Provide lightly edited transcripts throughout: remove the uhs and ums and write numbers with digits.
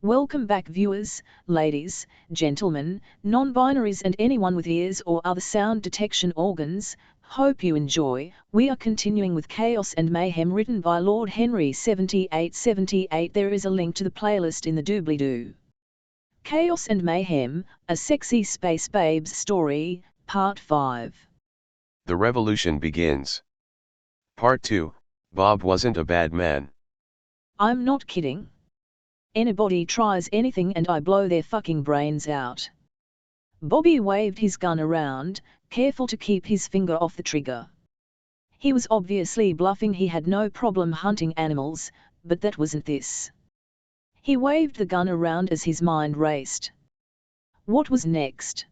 Welcome back viewers, ladies, gentlemen, non-binaries and anyone with ears or other sound detection organs. Hope you enjoy. We are continuing with Chaos and Mayhem written by Lord Henry 7878. There is a link to the playlist in the doobly-doo. Chaos and Mayhem, a sexy space babes story, Part 5. The revolution begins. Part 2, Bob wasn't a bad man. I'm not kidding. Anybody tries anything and I blow their fucking brains out. Bobby waved his gun around, careful to keep his finger off the trigger. He was obviously bluffing. He had no problem hunting animals, but that wasn't this. He waved the gun around as his mind raced. What was next?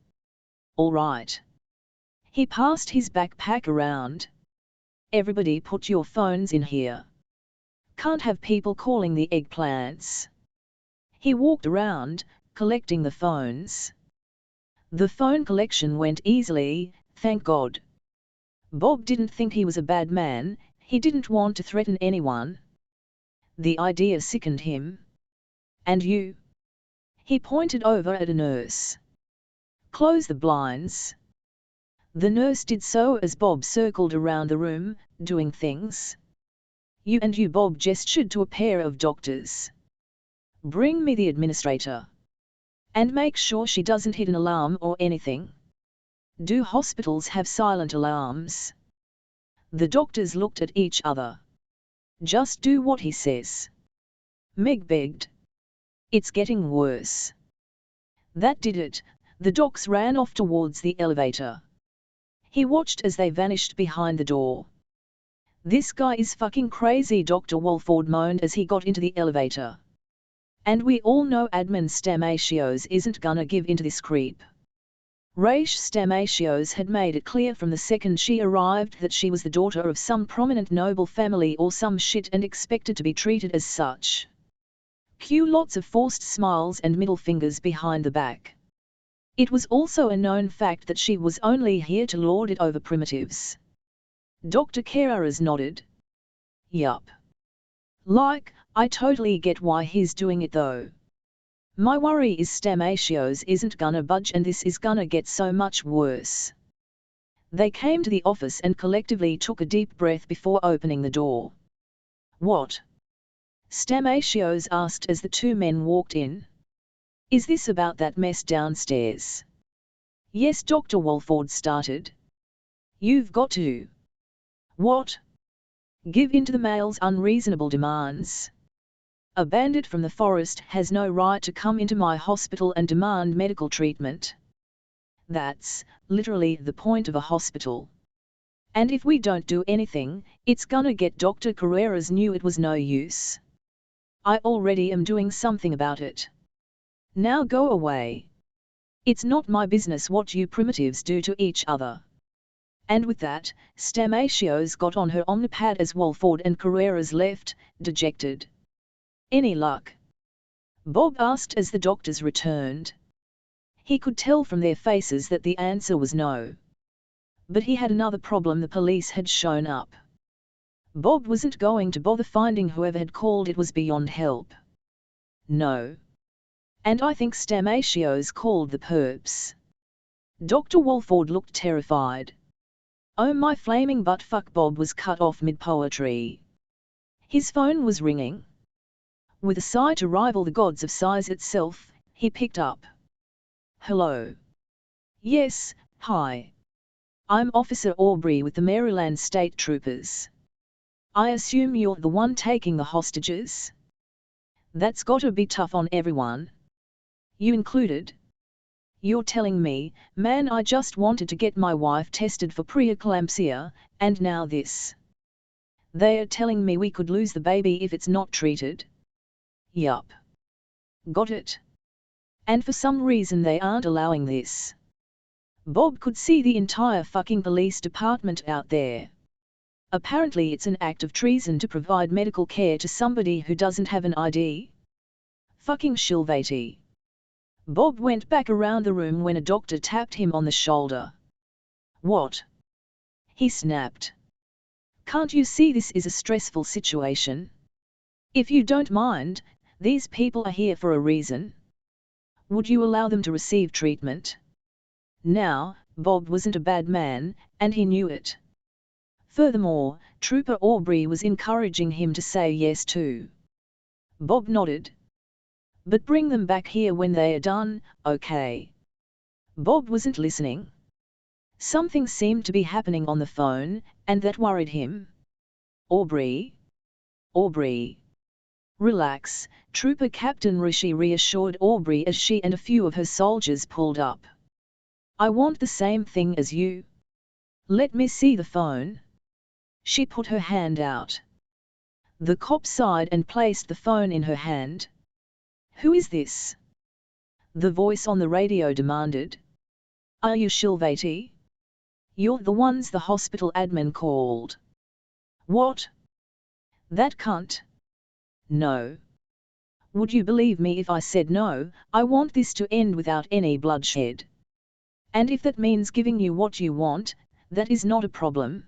All right. He passed his backpack around. Everybody put your phones in here. Can't have people calling the eggplants. He walked around, collecting the phones. The phone collection went easily, thank God. Bob didn't think he was a bad man. He didn't want to threaten anyone. The idea sickened him. And you? He pointed over at a nurse. Close the blinds. The nurse did so as Bob circled around the room, doing things. You, Bob gestured to a pair of doctors. Bring me the administrator. And make sure she doesn't hit an alarm or anything. Do hospitals have silent alarms? The doctors looked at each other. Just do what he says. Meg begged. It's getting worse. That did it. The docs ran off towards the elevator. He watched as they vanished behind the door. This guy is fucking crazy, Dr. Walford moaned as he got into the elevator. And we all know Admin Stamatios isn't gonna give into this creep. Raish Stamatios had made it clear from the second she arrived that she was the daughter of some prominent noble family or some shit and expected to be treated as such. Cue lots of forced smiles and middle fingers behind the back. It was also a known fact that she was only here to lord it over primitives. Dr. Carreras nodded. Yup. Like, I totally get why he's doing it though. My worry is Stamatios isn't gonna budge and this is gonna get so much worse. They came to the office and collectively took a deep breath before opening the door. What? Stamatios asked as the two men walked in. Is this about that mess downstairs? Yes, Dr. Walford started. You've got to. What? Give in to the male's unreasonable demands. A bandit from the forest has no right to come into my hospital and demand medical treatment. That's literally the point of a hospital. And if we don't do anything, it's gonna get Dr. Carreras knew it was no use. I already am doing something about it. Now go away. It's not my business what you primitives do to each other. And with that, Stamatios got on her omnipad as Walford and Carreras left, dejected. Any luck? Bob asked as the doctors returned. He could tell from their faces that the answer was no. But he had another problem. The police had shown up. Bob wasn't going to bother finding whoever had called. It was beyond help. No. And I think Stamatios called the perps. Dr. Walford looked terrified. Oh my flaming butt fuck! Bob was cut off mid-poetry. His phone was ringing. With a sigh to rival the gods of size itself, he picked up. Hello. Yes, hi. I'm Officer Aubrey with the Maryland State Troopers. I assume you're the one taking the hostages? That's gotta be tough on everyone. You included? You're telling me, man, I just wanted to get my wife tested for preeclampsia, and now this. They are telling me we could lose the baby if it's not treated? Yup. Got it. And for some reason they aren't allowing this. Bob could see the entire fucking police department out there. Apparently it's an act of treason to provide medical care to somebody who doesn't have an ID. Fucking shilvati. Bob went back around the room when a doctor tapped him on the shoulder. What? He snapped. Can't you see this is a stressful situation? If you don't mind, These people are here for a reason. Would you allow them to receive treatment? Now, Bob wasn't a bad man, and he knew it. Furthermore, Trooper Aubrey was encouraging him to say yes too. Bob nodded. But bring them back here when they are done, okay? Bob wasn't listening. Something seemed to be happening on the phone, and that worried him. Aubrey? Aubrey. Relax, Trooper Captain Rishi reassured Aubrey as she and a few of her soldiers pulled up. I want the same thing as you. Let me see the phone. She put her hand out. The cop sighed and placed the phone in her hand. Who is this? The voice on the radio demanded. Are you Shilvati? You're the ones the hospital admin called. What? That cunt? No. Would you believe me if I said no? I want this to end without any bloodshed. And if that means giving you what you want, that is not a problem.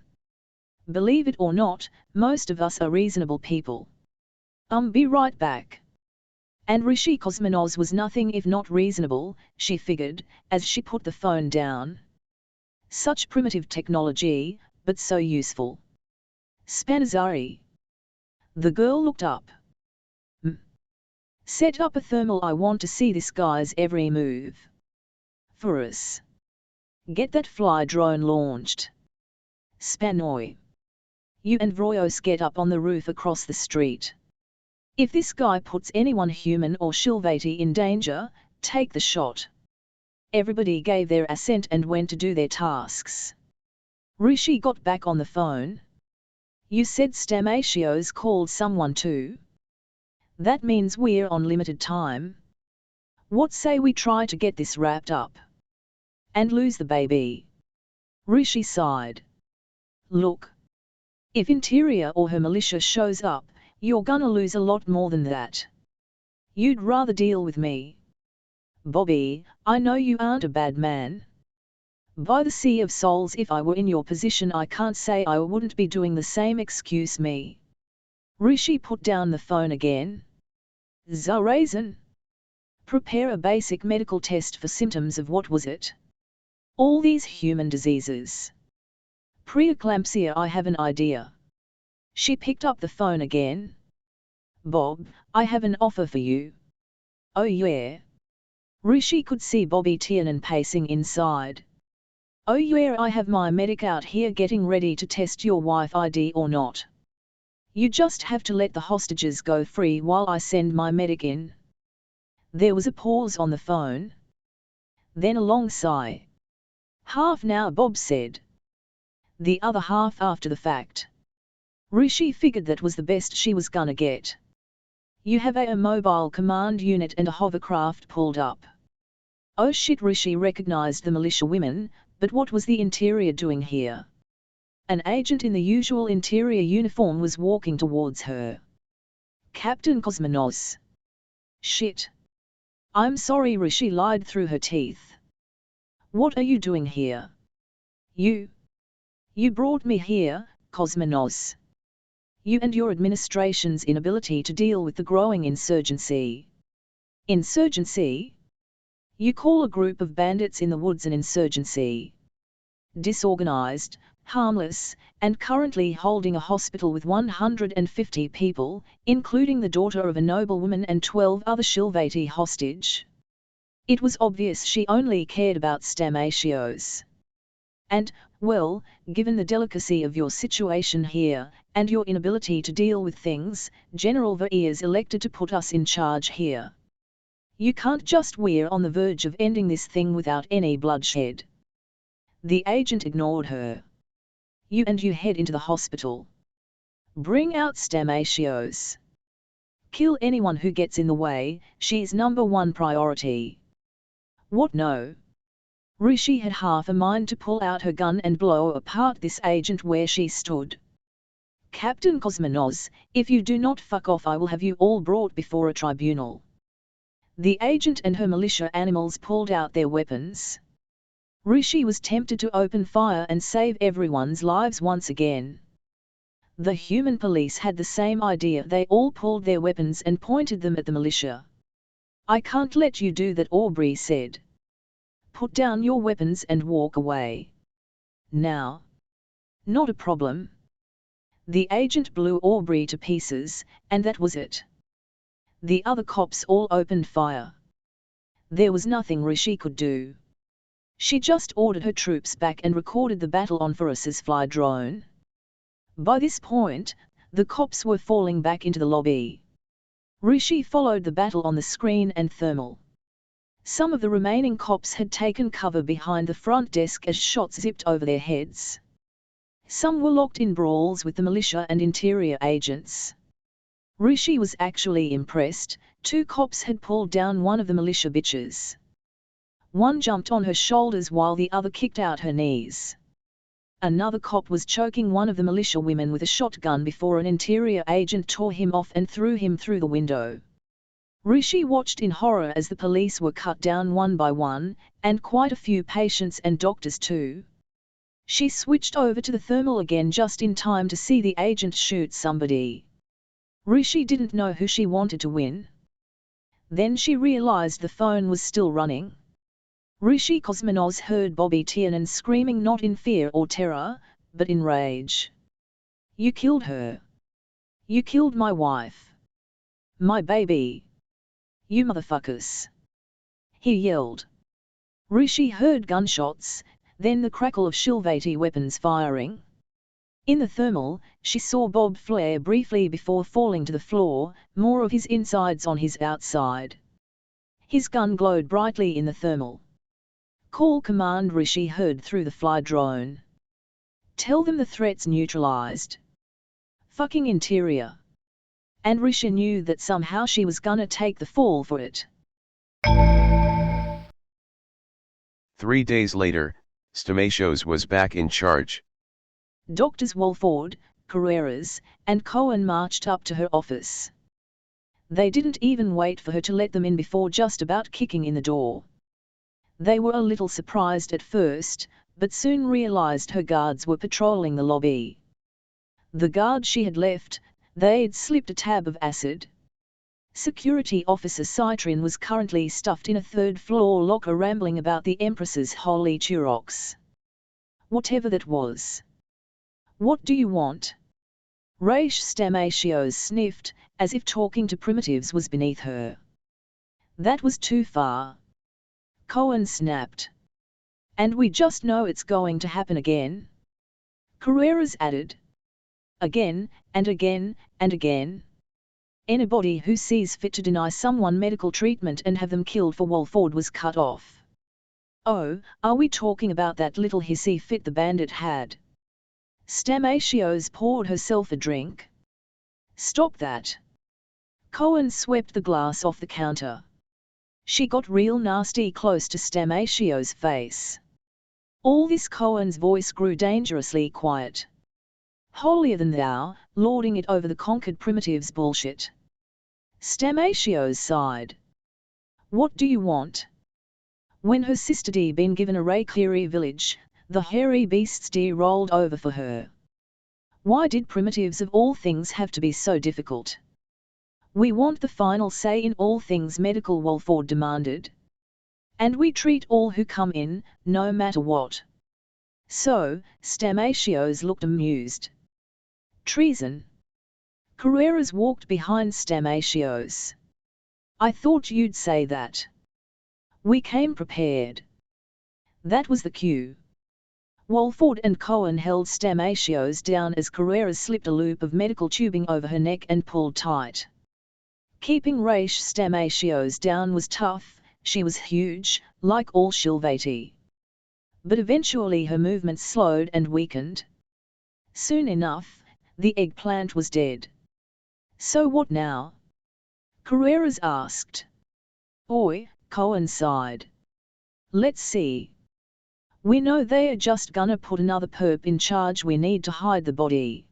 Believe it or not, most of us are reasonable people. Be right back. And Rishi Cosmonos was nothing if not reasonable, she figured, as she put the phone down. Such primitive technology, but so useful. Spanazari. The girl looked up. Set up a thermal. I want to see this guy's every move. For us. Get that fly drone launched. Spanoy. You and Vroyos get up on the roof across the street. If this guy puts anyone human or Shilvati in danger, take the shot. Everybody gave their assent and went to do their tasks. Rishi got back on the phone. You said Stamatios called someone too? That means we're on limited time. What say we try to get this wrapped up? And lose the baby? Rishi sighed. Look. If Interior or her militia shows up, you're gonna lose a lot more than that. You'd rather deal with me. Bobby, I know you aren't a bad man. By the sea of souls, if I were in your position I can't say I wouldn't be doing the same. Excuse me. Rishi put down the phone again. Zarazan. Prepare a basic medical test for symptoms of what was it? All these human diseases. Preeclampsia. I have an idea. She picked up the phone again. Bob, I have an offer for you. Oh yeah. Rishi could see Bobby Tiernan pacing inside. Oh yeah, I have my medic out here getting ready to test your wife ID or not. You just have to let the hostages go free while I send my medic in. There was a pause on the phone. Then a long sigh. Half now, Bob said. The other half after the fact. Rishi figured that was the best she was gonna get. You have a mobile command unit and a hovercraft pulled up. Oh shit, Rishi recognized the militia women, but what was the Interior doing here? An agent in the usual Interior uniform was walking towards her. Captain Cosmonos. Shit. I'm sorry, Rishi lied through her teeth. What are you doing here? You brought me here, Cosmonos. You and your administration's inability to deal with the growing insurgency. Insurgency? You call a group of bandits in the woods an insurgency. Disorganized, harmless, and currently holding a hospital with 150 people, including the daughter of a noblewoman and 12 other Shilvati hostage. It was obvious she only cared about Stamatios. And, well, given the delicacy of your situation here, and your inability to deal with things, General Veers elected to put us in charge here. You can't just. We're on the verge of ending this thing without any bloodshed. The agent ignored her. You head into the hospital. Bring out Stamatios. Kill anyone who gets in the way, she's #1 priority. What? No. Rishi had half a mind to pull out her gun and blow apart this agent where she stood. Captain Cosmonos, if you do not fuck off I will have you all brought before a tribunal. The agent and her militia animals pulled out their weapons. Rishi was tempted to open fire and save everyone's lives once again. The human police had the same idea. They all pulled their weapons and pointed them at the militia. "I can't let you do that," Aubrey said. "Put down your weapons and walk away. Now." "Not a problem." The agent blew Aubrey to pieces, and that was it. The other cops all opened fire. There was nothing Rishi could do. She just ordered her troops back and recorded the battle on Ferris's fly drone. By this point, the cops were falling back into the lobby. Rishi followed the battle on the screen and thermal. Some of the remaining cops had taken cover behind the front desk as shots zipped over their heads. Some were locked in brawls with the militia and interior agents. Rishi was actually impressed. 2 cops had pulled down one of the militia bitches. One jumped on her shoulders while the other kicked out her knees. Another cop was choking one of the militia women with a shotgun before an interior agent tore him off and threw him through the window. Rishi watched in horror as the police were cut down one by one, and quite a few patients and doctors too. She switched over to the thermal again just in time to see the agent shoot somebody. Rishi didn't know who she wanted to win. Then she realized the phone was still running. Rishi Cosmanos heard Bobby Tiernan screaming not in fear or terror, but in rage. "You killed her. You killed my wife. My baby. You motherfuckers," he yelled. Rishi heard gunshots, then the crackle of Shilvati weapons firing. In the thermal, she saw Bob flare briefly before falling to the floor, more of his insides on his outside. His gun glowed brightly in the thermal. "Call command," Rishi heard through the fly drone. "Tell them the threat's neutralized." Fucking interior. And Rishi knew that somehow she was gonna take the fall for it. 3 days later, Stamatios was back in charge. Doctors Walford, Carreras, and Cohen marched up to her office. They didn't even wait for her to let them in before just about kicking in the door. They were a little surprised at first, but soon realized her guards were patrolling the lobby. The guard she had left, they'd slipped a tab of acid. Security officer Citrin was currently stuffed in a third-floor locker rambling about the Empress's holy Turox. Whatever that was. "What do you want?" Raish Stamatios sniffed, as if talking to primitives was beneath her. "That was too far." Cohen snapped. "And we just know it's going to happen again?" Carreras added. "Again, and again, and again. Anybody who sees fit to deny someone medical treatment and have them killed for Walford was cut off." "Oh, are we talking about that little hissy fit the bandit had?" Stamatios poured herself a drink. "Stop that." Cohen swept the glass off the counter. She got real nasty close to Stamatios' face. All this, Cohen's voice grew dangerously quiet. "Holier than thou, lording it over the conquered primitives bullshit." Stamatios sighed. "What do you want?" When her sister'd been given a Raikiri village, the hairy beasts rolled over for her. Why did primitives of all things have to be so difficult? "We want the final say in all things medical," Walford demanded. "And we treat all who come in, no matter what." "So," Stamatios looked amused. "Treason?" Carreras walked behind Stamatios. "I thought you'd say that." "We came prepared." That was the cue. Walford and Cohen held Stamatios down as Carreras slipped a loop of medical tubing over her neck and pulled tight. Keeping Raish Stamatios down was tough. She was huge, like all Shilvati. But eventually her movements slowed and weakened. Soon enough, the eggplant was dead. "So what now?" Carreras asked. "Oi," Cohen sighed. "Let's see. We know they are just gonna put another perp in charge. We need to hide the body.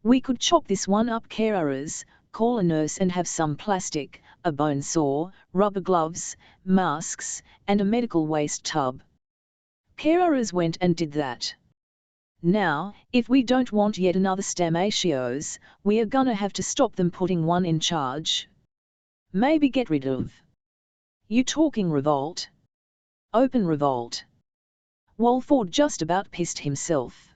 We could chop this one up, Carreras, call a nurse and have some plastic, a bone saw, rubber gloves, masks, and a medical waste tub." Carreras went and did that. Now, if we don't want yet another Stamatios, we are gonna have to stop them putting one in charge. Maybe get rid of. You talking revolt? Open revolt. Walford just about pissed himself.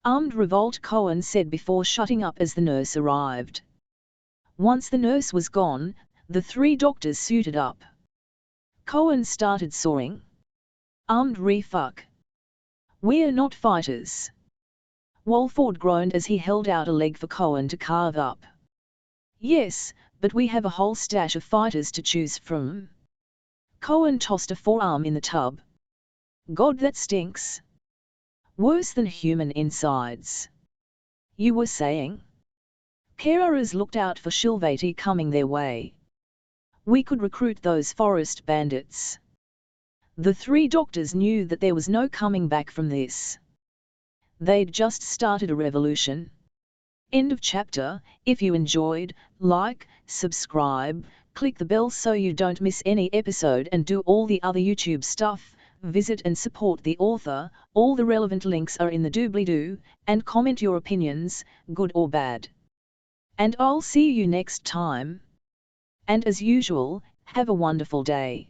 Armed revolt, Cohen said before shutting up as the nurse arrived. Once the nurse was gone, the three doctors suited up. Cohen started soaring. Armed refuck. We're not fighters. Walford groaned as he held out a leg for Cohen to carve up. Yes, but we have a whole stash of fighters to choose from. Cohen tossed a forearm in the tub. God, that stinks. Worse than human insides. You were saying? Carers looked out for Shilvati coming their way. We could recruit those forest bandits. The three doctors knew that there was no coming back from this. They'd just started a revolution. End of chapter. If you enjoyed, like, subscribe, click the bell so you don't miss any episode and do all the other YouTube stuff. Visit and support the author. All the relevant links are in the doobly-doo, and comment your opinions, good or bad. And I'll see you next time. And as usual, have a wonderful day.